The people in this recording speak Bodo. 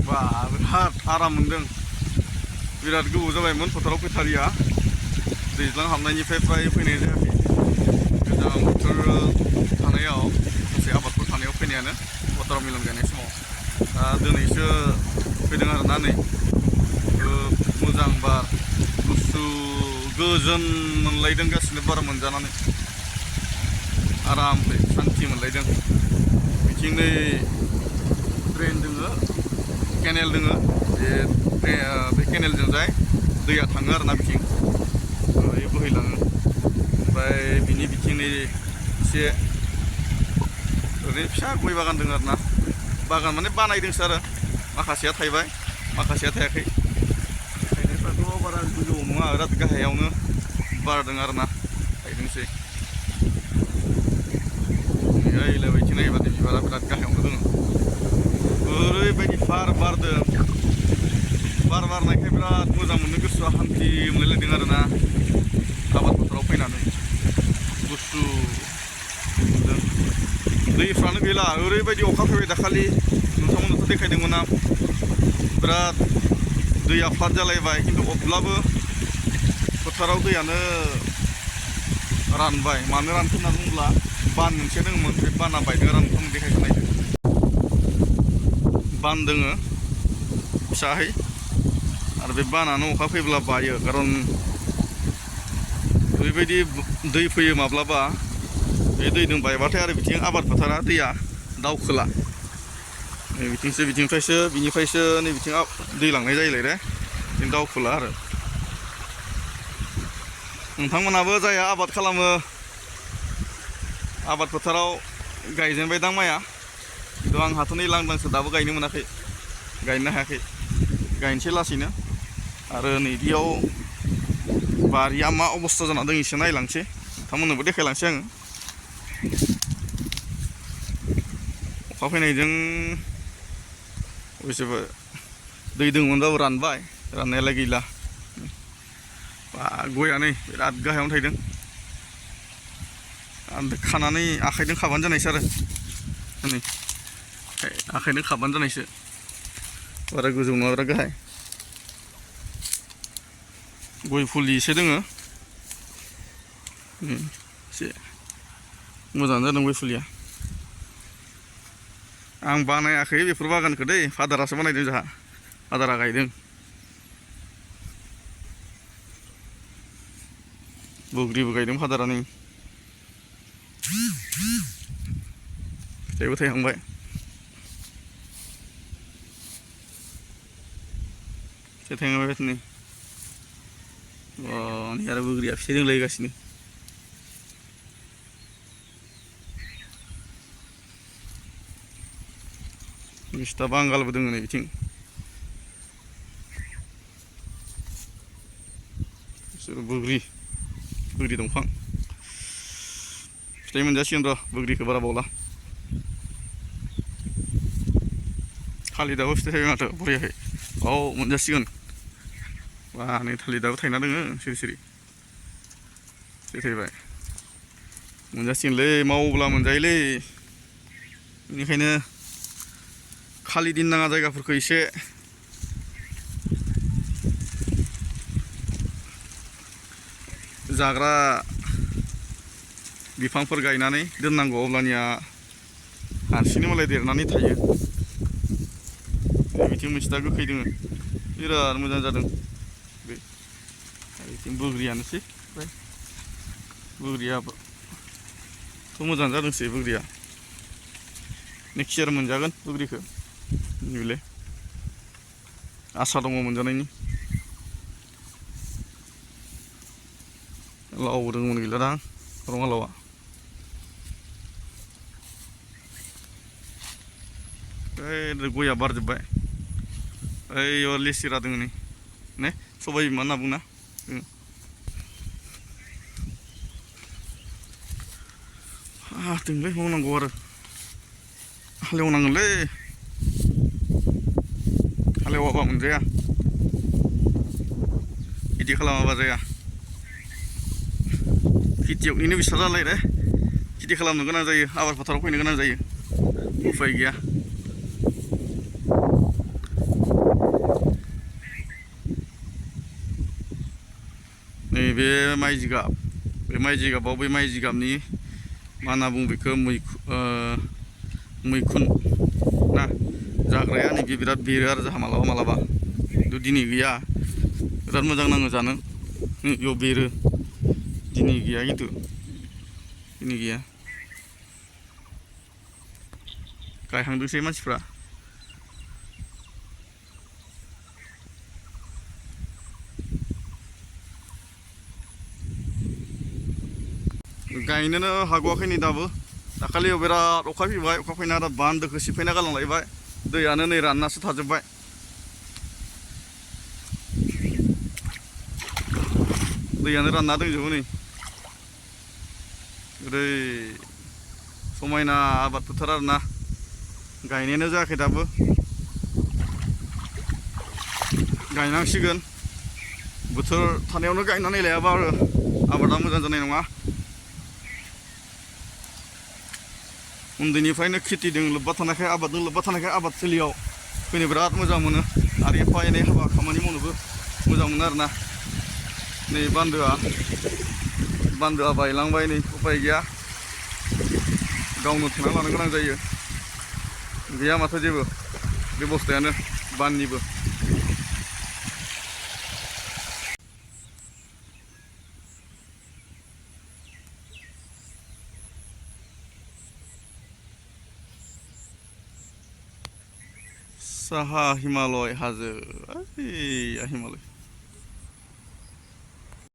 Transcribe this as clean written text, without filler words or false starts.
Wah, biराद आराम मोनदों बिराद गोबाव जाबायमोन फोथाराव फैथारिया दैज्लां हाबनायनिफ्राय फ्राय फैनाय जायाखै गोजां बोथोर थानायाव माखासे आबादफोर थानायाव फैनायानो वाटार मिलन गायनाय समाव दा दिनैसो फैदों आरोना नै मोजां बार गुसु गोजोन मोनलायदों गासिनो बार मोनजानानै आराम सान्थि मोनलायदों बिथिं नै ड्रेन दोङो केनेल दोङो बे केनेलजों जाय दैया थाङो आरोना बिथिं बोहैलाङो ओमफ्राय बिनि बिथिं नै एसे ओरैनो फिसा गय बागान दङ आरोना बागान माने बानायदोंसो आरो माखासेया थायबाय माखासेया थायाखै थायनायफ्राथ' बारा गोजौआव नङा बिराद गाहायावनो बारदों आरोना थायदोंसै ओरैबायदि नायोबाथाय बिबारा बिराद गाहायावनो दङ ओरैबायदि बार बारदों बार बारनायखाय बिराद मोजां मोनो गोसोआ हान्थि मोनलायलायदों आरोना आबाद फोथाराव फैनानै गुसु दैफ्रानो गैला ओरैबायदि अखा फैबाय दाखालि नोंथांमोननोथ' देखायदोंमोन आं बिराद दैया फ्लाद जालायबाय खिन्थु अब्लाबो फोथाराव दैयानो रानबाय मानो रानखो होनना बुङोब्ला बान मोनसे दङमोन बे बाना बायदों आरो नोंथांमोन देखायखानाय बान दोङो फिसाहै आरो बे बानानो अखा फैब्ला बायो खारन ओरैबायदि दै फैयो माब्लाबा बे दैजों बायबाथाय आरो बिथिं आबाद फोथारा दैया दावखोला नै बिथिंनिफ्रायसो नै बिथिं दै लांनाय जायोलाय रे बिथिं दावखोला आरो नोंथांमोनाबो जायहा आबाद खालामो आबाद फोथाराव गायजेनबायदां माइया खिन्थु आंहाथ' नै लांदांसो दाबो गायनो मोनाखै गायनो हायाखै गायनोसै लासैनो आरो नैदियाव बारिया मा अबस्था जाना दं एसे नायलांसै नोंथांमोननोबो देखायलांसै आङो अखा फैनायजों अबयस्से दै दंमोनबाबो रानबाय राननायालाय गैला बा गया नै बिराद गाहायावनो थायदों खानानै आखाइजों खाबानो जानायसो आरो नै आखाइजों खाबानो जानायसो बारा गोजौ नङा बारा गाहाय गय फुलि एसे दोङो एसे मोजां जादों गय फुलिया आं बानायाखै बेफोर बागानखौ दै फादारासो बानायदों जोंहा फादारा गायदों बोग्रिबो गायदों फादारा नै फिथाइबो थायहांबाय फिथाइ थायहांबाय नै नै आरो बोग्रिया फिथाइ दोंलायगासिनो मिस्था बांगालबो दङ नै बिथिं बोग्रि दंफां फिथाइ मोनजासिगोन र' बोग्रिखौ बारा बावला थालिदाबो फिथाइ थायबाय माथो बरियाहै औ मोनजासिगोन बा नै थालिदाबो थायना दोङो सिरि सिरि फिथाइ थायबाय मोनजासिगोनलै मावोब्ला मोनजायोलै बेनिखायनो खालि दिन नाङा जायगाफोरखौ एसे जाग्रा बिफांफोर गायनानै दोननांगौ अब्लानिया हारसिंनो मालाय देरनानै थायो बिथिं मोनसे दा गोखै दोङो बिराद मोजां जादों बिथिं बोग्रियानोसै ओमफ्राय बोग्रियाबोथ' मोजां जादोंसै बोग्रिया नेक्स्ट इयार मोनजागोन बोग्रिखौ नैलै आसा दङ मोनजानायनि लावबो दङमोन गैला दां रङालावा ओइ गया बारजोब्बाय ओइ लेसिरा दङ नै ने सबाय बिमा होनना बुङोना दोंलै मावनांगौ आरो हालेवनांगोनलै हालेवाबा मोनजाया बिदि खालामाबा जाया खेथियकनिनो बिस्रा जालाय रे खेथि खालामनो गोनां जायो आबाद फोथाराव फैनो गोनां जायो उफाय गैया जाबाय माइ जिगाब बे माइ जिगाबाव बै माइ जिगाबनि मा होनना बुङो बेखौ मैखुन ना जाग्राया नैबे बिराद बेरो आरो जाहा मालाबा मालाबा खिन्थु दिनै गैया बिराद मोजां नाङो जानो बेयाव बेरो दिनै गैया खिन्थु दिनै गैया गायहांदोंसै मानसिफ्रा गायनोनो हागवाखै नै दाबो दाखालियाव बिराद अखा फैबाय अखा फैना आरो बान्दोखौ सिफायना गालांलायबाय दैयानो नै राननासो थाजोब्बाय दैयानो रानना दंजोबो नै ओरै समायना आबाद फोथार आरोना गायनायानो जायाखै दाबो गायनांसिगोन बोथोर थानायावनो गायनानै लायाबा आरो आबादा मोजां जानाय नङा उन्दैनिफ्रायनो खेथिजों लोब्बा थानायखाय आबादजों लोब्बा थानायखाय आबादथिलियाव फैनो बिराद मोजां मोनो आरो एफा एनै हाबा खामानि मावनोबो मोजां मोनो आरोना नै बान्दोआ बायलांबाय नै उपाय गैया गावनो थेना लानो गोनां जायो गैया माथो जेबो बेबस्थायानो बाननिबो साहा हिमालय हाजो हिमालय